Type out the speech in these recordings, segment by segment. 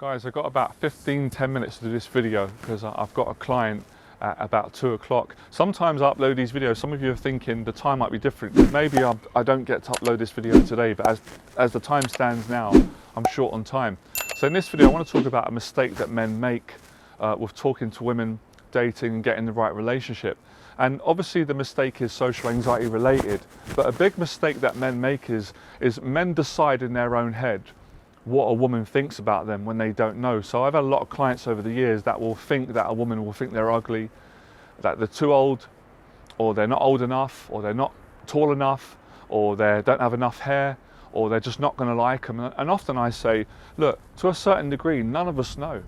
Guys, I've got about 10 minutes to do this video because I've got a client at about 2 o'clock. Sometimes I upload these videos, some of you are thinking the time might be different. Maybe I don't get to upload this video today, but as the time stands now, I'm short on time. So in this video, I want to talk about a mistake that men make with talking to women, dating and getting the right relationship. And obviously the mistake is social anxiety related, but a big mistake that men make is men decide in their own head what a woman thinks about them when they don't know. So I've had a lot of clients over the years that will think that a woman will think they're ugly, that they're too old, or they're not old enough, or they're not tall enough, or they don't have enough hair, or they're just not going to like them. And often I say, look, to a certain degree, none of us know.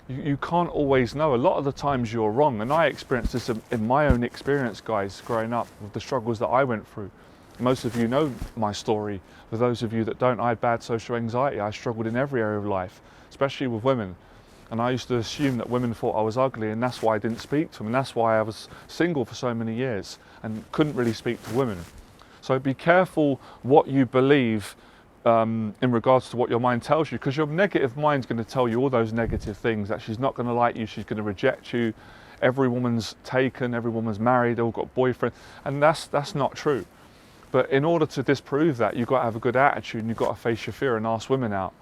You can't always know. A lot of the times you're wrong. And I experienced this in my own experience, guys, growing up, with the struggles that I went through. Most of you know my story. For those of you that don't, I had bad social anxiety. I struggled in every area of life, especially with women. And I used to assume that women thought I was ugly, and that's why I didn't speak to them. And that's why I was single for so many years and couldn't really speak to women. So be careful what you believe in regards to what your mind tells you, because your negative mind's going to tell you all those negative things, that she's not going to like you, she's going to reject you, every woman's taken, every woman's married, they've all got boyfriend, and that's not true. But in order to disprove that, you've got to have a good attitude and you've got to face your fear and ask women out.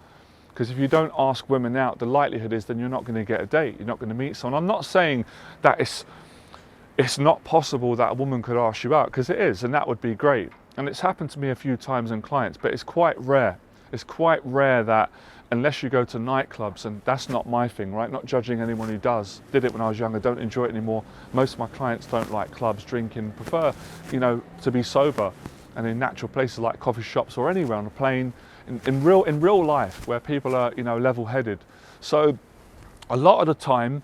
Because if you don't ask women out, the likelihood is then you're not going to get a date, you're not going to meet someone. I'm not saying that it's not possible that a woman could ask you out, because it is, and that would be great. And it's happened to me a few times in clients, but it's quite rare. It's quite rare that, unless you go to nightclubs, and that's not my thing, right? Not judging anyone who does. Did it when I was younger, don't enjoy it anymore. Most of my clients don't like clubs, drinking, prefer, to be sober. And in natural places like coffee shops or anywhere, on a plane, in real life, where people are, level-headed. So a lot of the time,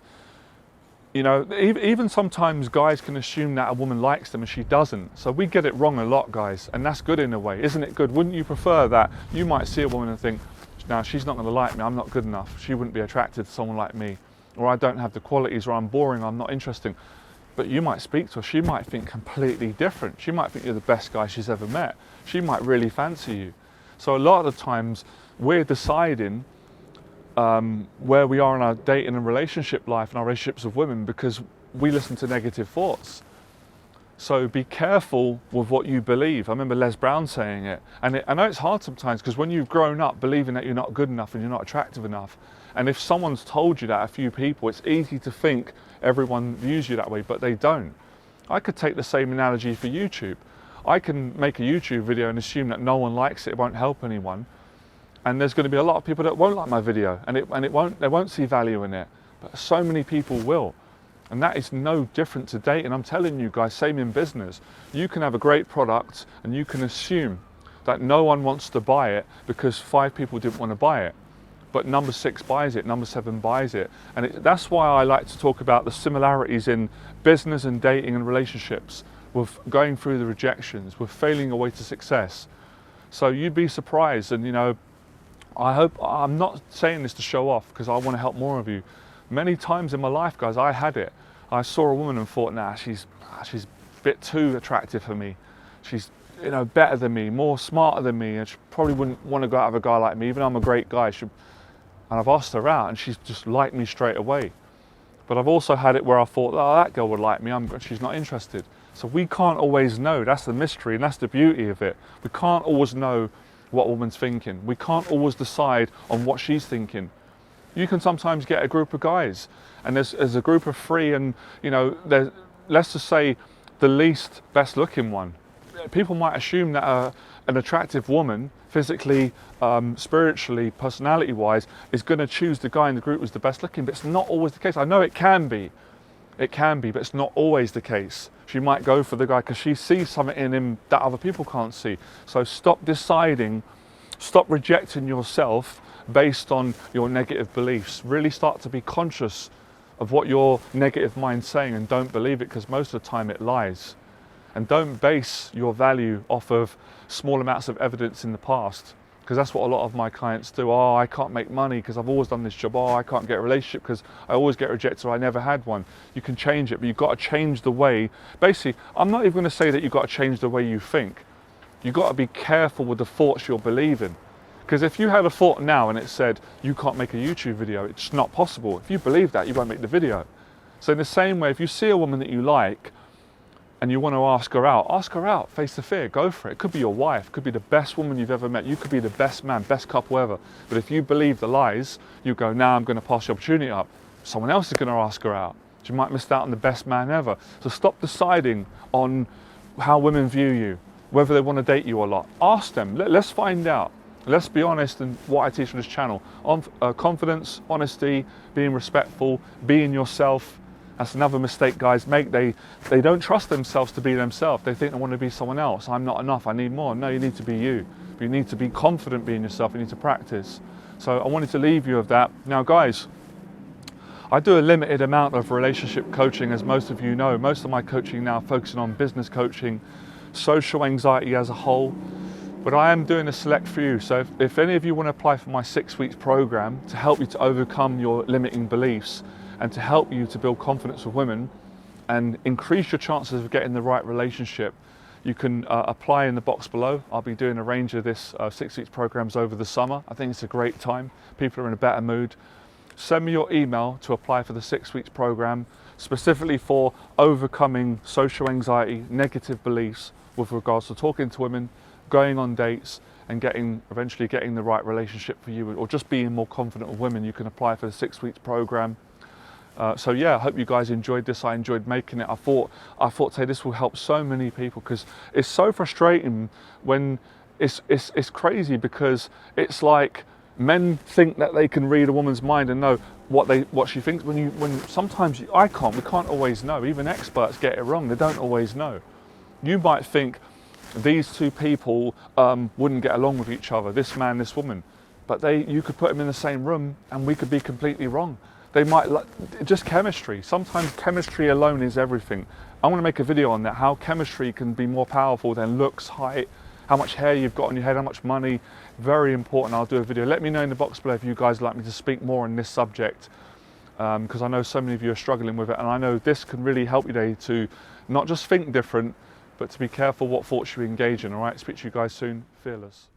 even sometimes guys can assume that a woman likes them and she doesn't. So we get it wrong a lot, guys, and that's good in a way. Isn't it good? Wouldn't you prefer that you might see a woman and think, now she's not going to like me, I'm not good enough, she wouldn't be attracted to someone like me, or I don't have the qualities, or I'm boring, I'm not interesting. But you might speak to her, she might think completely different. She might think you're the best guy she's ever met. She might really fancy you. So a lot of the times we're deciding where we are in our dating and relationship life and our relationships with women because we listen to negative thoughts. So be careful with what you believe. I remember Les Brown saying it. And I know it's hard sometimes, because when you've grown up believing that you're not good enough and you're not attractive enough, and if someone's told you that, a few people, it's easy to think everyone views you that way, but they don't. I could take the same analogy for YouTube. I can make a YouTube video and assume that no one likes it, it won't help anyone. And there's going to be a lot of people that won't like my video, and they won't see value in it. But so many people will. And that is no different to dating. I'm telling you guys, same in business. You can have a great product and you can assume that no one wants to buy it because 5 people didn't want to buy it. But number 6 buys it, number 7 buys it. And that's why I like to talk about the similarities in business and dating and relationships, with going through the rejections, with failing your way to success. So you'd be surprised, and I hope, I'm not saying this to show off, because I want to help more of you. Many times in my life, guys, I had it. I saw a woman and thought, nah, she's a bit too attractive for me. She's better than me, more smarter than me, and she probably wouldn't want to go out with a guy like me, even though I'm a great guy. And I've asked her out and she's just liked me straight away. But I've also had it where I thought, oh, that girl would like me, she's not interested. So we can't always know. That's the mystery, and that's the beauty of it. We can't always know what a woman's thinking. We can't always decide on what she's thinking. You can sometimes get a group of guys, and there's a group of 3, and let's just say the least best looking one. People might assume that an attractive woman, physically, spiritually, personality wise, is going to choose the guy in the group who's the best looking, but it's not always the case. I know it can be, but it's not always the case. She might go for the guy because she sees something in him that other people can't see. So stop deciding, stop rejecting yourself based on your negative beliefs. Really start to be conscious of what your negative mind's saying, and don't believe it, because most of the time it lies. And don't base your value off of small amounts of evidence in the past, because that's what a lot of my clients do. Oh, I can't make money because I've always done this job. Oh, I can't get a relationship because I always get rejected, or I never had one. You can change it, but you've got to change the way. Basically, I'm not even going to say that you've got to change the way you think. You've got to be careful with the thoughts you're believing. Because if you had a thought now and it said, you can't make a YouTube video, it's not possible. If you believe that, you won't make the video. So in the same way, if you see a woman that you like and you want to ask her out, face the fear, go for it. It could be your wife, could be the best woman you've ever met. You could be the best man, best couple ever. But if you believe the lies, you go, now I'm going to pass the opportunity up. Someone else is going to ask her out. You might miss out on the best man ever. So stop deciding on how women view you, whether they want to date you or not. Ask them, let's find out. Let's be honest in what I teach on this channel. Confidence, honesty, being respectful, being yourself. That's another mistake guys make. They don't trust themselves to be themselves. They think they want to be someone else. I'm not enough, I need more. No, you need to be you. You need to be confident being yourself. You need to practice. So I wanted to leave you with that. Now guys, I do a limited amount of relationship coaching, as most of you know. Most of my coaching now focusing on business coaching, social anxiety as a whole. But I am doing a select few. So if any of you want to apply for my 6 weeks program to help you to overcome your limiting beliefs and to help you to build confidence with women and increase your chances of getting the right relationship, you can apply in the box below. I'll be doing a range of this 6 weeks programs over the summer. I think it's a great time. People are in a better mood. Send me your email to apply for the 6 weeks program, specifically for overcoming social anxiety, negative beliefs with regards to talking to women, going on dates, and eventually getting the right relationship for you, or just being more confident with women. You can apply for the 6 weeks program. So yeah, I hope you guys enjoyed this. I enjoyed making it. I thought today this will help so many people, because it's so frustrating when it's crazy, because it's like men think that they can read a woman's mind and know what she thinks. When sometimes we can't always know. Even experts get it wrong. They don't always know. You might think these two people wouldn't get along with each other, this man, this woman, but you could put them in the same room and we could be completely wrong. They might just chemistry. Sometimes chemistry alone is everything. I want to make a video on that, how chemistry can be more powerful than looks, height, how much hair you've got on your head, how much money. Very important. I'll do a video. Let me know in the box below if you guys like me to speak more on this subject, because I know so many of you are struggling with it, and I know this can really help you today to not just think different, but to be careful what thoughts you engage in. All right, speak to you guys soon. Fearless.